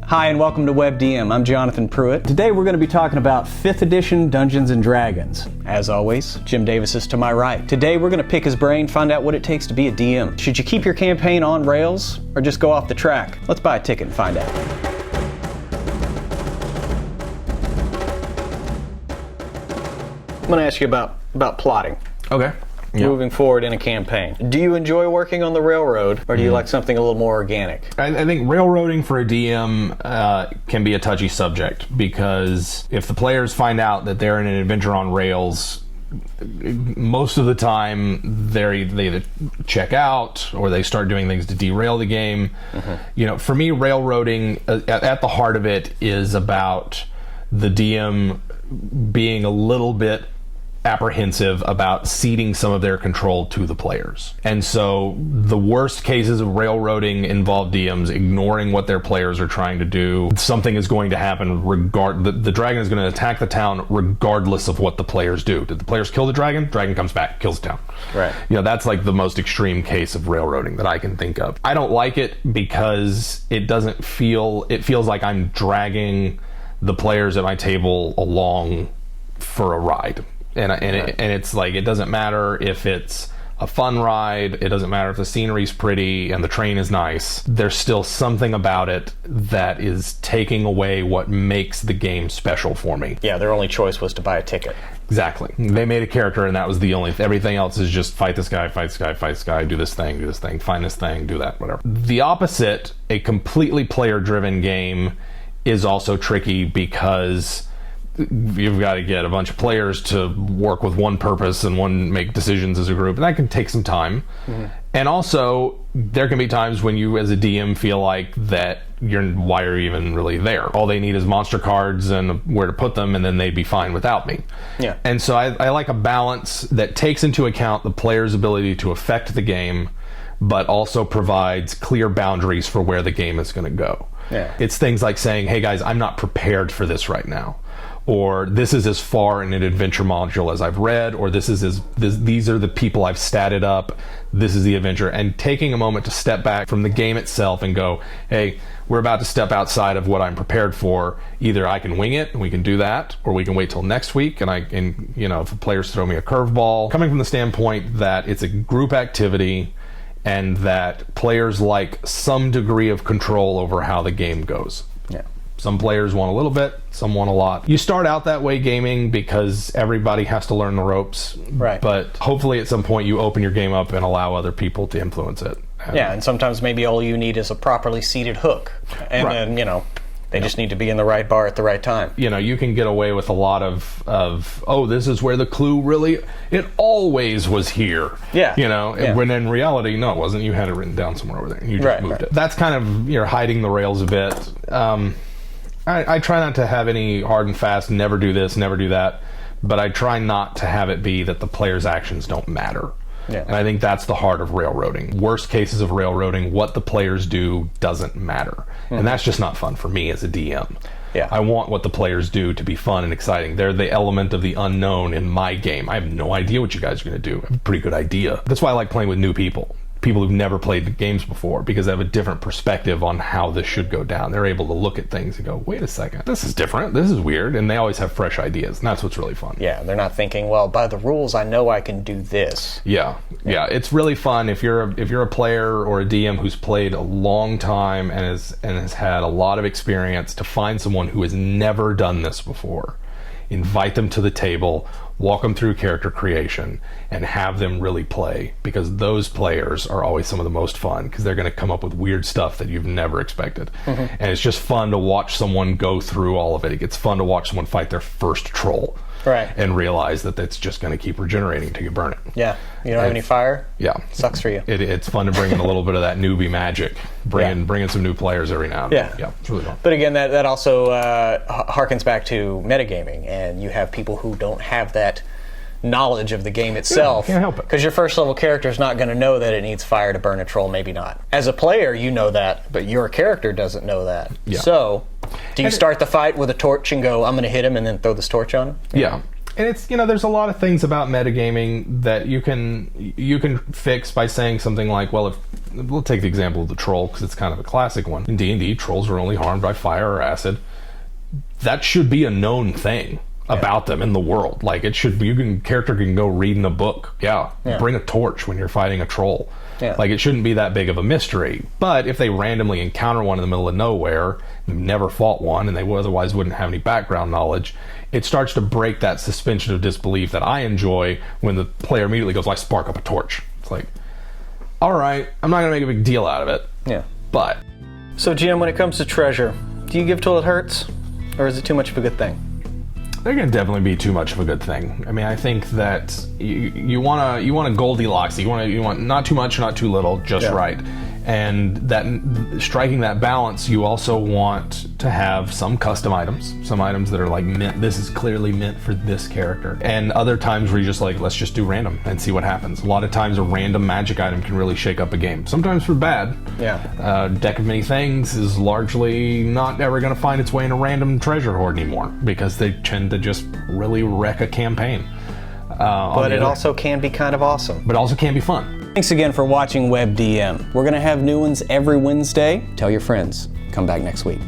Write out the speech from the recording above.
Hi and welcome to WebDM. I'm Jonathan Pruitt. Today we're going to be talking about 5th edition Dungeons & Dragons. As always, Jim Davis is to my right. Today we're going to pick his brain, find out what it takes to be a DM. Should you keep your campaign on rails or just go off the track? Let's buy a ticket and find out. I'm going to ask you about plotting. Okay. Moving forward in a campaign. Do you enjoy working on the railroad, or do you like something a little more organic? I think railroading for a DM can be a touchy subject, because if the players find out that they're in an adventure on rails, most of the time they either check out or they start doing things to derail the game. You know, for me, railroading at the heart of it is about the DM being a little bit apprehensive about ceding some of their control to the players. And so the worst cases of railroading involve DMs ignoring what their players are trying to do. Something is going to happen the dragon is going to attack the town regardless of what the players do. Did the players kill the dragon? Dragon comes back, kills the town. Right. You know, that's like the most extreme case of railroading that I can think of. I don't like it because it feels like I'm dragging the players at my table along for a ride. And it's like, it doesn't matter if it's a fun ride, it doesn't matter if the scenery's pretty and the train is nice. There's still something about it that is taking away what makes the game special for me. Yeah, their only choice was to buy a ticket. Exactly. They made a character and that was the only, everything else is just fight this guy, fight this guy, fight this guy, do this thing, find this thing, do that, whatever. The opposite, a completely player-driven game, is also tricky because you've got to get a bunch of players to work with one purpose and make decisions as a group, and that can take some time. And also, there can be times when you as a DM feel like that why are you even really there? All they need is monster cards and where to put them, and then they'd be fine without me. Yeah. And so I like a balance that takes into account the player's ability to affect the game, but also provides clear boundaries for where the game is going to go. Yeah. It's things like saying, hey guys, I'm not prepared for this right now. Or this is as far in an adventure module as I've read, or these are the people I've statted up, this is the adventure. And taking a moment to step back from the game itself and go, hey, we're about to step outside of what I'm prepared for. Either I can wing it and we can do that, or we can wait till next week and if the players throw me a curveball. Coming from the standpoint that it's a group activity and that players like some degree of control over how the game goes. Yeah. Some players want a little bit, some want a lot. You start out that way gaming because everybody has to learn the ropes. Right. But hopefully at some point you open your game up and allow other people to influence it. Yeah, and sometimes maybe all you need is a properly seated hook. And right. then, they just need to be in the right bar at the right time. You can get away with a lot of this is where the clue it always was here. Yeah. Yeah. When in reality, no, it wasn't. You had it written down somewhere over there. And you just moved it. That's kind of, hiding the rails a bit. I try not to have any hard and fast, never do this, never do that, but I try not to have it be that the player's actions don't matter. Yeah. And I think that's the heart of railroading. Worst cases of railroading, what the players do doesn't matter. And that's just not fun for me as a DM. Yeah. I want what the players do to be fun and exciting. They're the element of the unknown in my game. I have no idea what you guys are going to do. I have a pretty good idea. That's why I like playing with new people who've never played the games before, because they have a different perspective on how this should go down. They're able to look at things and go, wait a second, this is different, this is weird, and they always have fresh ideas, and that's what's really fun. Yeah, they're not thinking, well, by the rules, I know I can do this. Yeah, it's really fun if you're a player or a DM who's played a long time and has had a lot of experience, to find someone who has never done this before. Invite them to the table, walk them through character creation, and have them really play, because those players are always some of the most fun, because they're going to come up with weird stuff that you've never expected. And it's just fun to watch someone go through all of it. It's fun to watch someone fight their first troll. Right. And realize that it's just going to keep regenerating until you burn it. Yeah. You don't have any fire? Yeah. Sucks for you. It's fun to bring in a little bit of that newbie magic. Bring in some new players every now and then. Yeah. It's really fun. But again, that also harkens back to metagaming, and you have people who don't have that knowledge of the game itself. Can't help it. Because your first level character is not going to know that it needs fire to burn a troll, maybe not. As a player, you know that, but your character doesn't know that. Yeah. So, do you start the fight with a torch and go, I'm going to hit him, and then throw this torch on him? Yeah. And it's, you know, there's a lot of things about metagaming that you can fix by saying something like, well, we'll take the example of the troll because it's kind of a classic one. In D&D, trolls are only harmed by fire or acid. That should be a known thing about them in the world. Like, it should be, character can go read in a book. Yeah. Bring a torch when you're fighting a troll. Yeah. Like, it shouldn't be that big of a mystery. But if they randomly encounter one in the middle of nowhere, never fought one, and they otherwise wouldn't have any background knowledge, it starts to break that suspension of disbelief that I enjoy when the player immediately goes, I spark up a torch. It's like, all right, I'm not going to make a big deal out of it. Yeah. But. So, Jim, when it comes to treasure, do you give till it hurts? Or is it too much of a good thing? They're going to definitely be too much of a good thing. I mean, I think that you want a Goldilocks. You want not too much, not too little, just right. And that striking that balance, you also want to have some custom items, some items that are like meant. This is clearly meant for this character. And other times where you're just like, let's just do random and see what happens. A lot of times a random magic item can really shake up a game. Sometimes for bad. Yeah. Deck of Many Things is largely not ever going to find its way in a random treasure hoard anymore because they tend to just really wreck a campaign. But it also can be kind of awesome. But also can be fun. Thanks again for watching WebDM. We're going to have new ones every Wednesday. Tell your friends. Come back next week.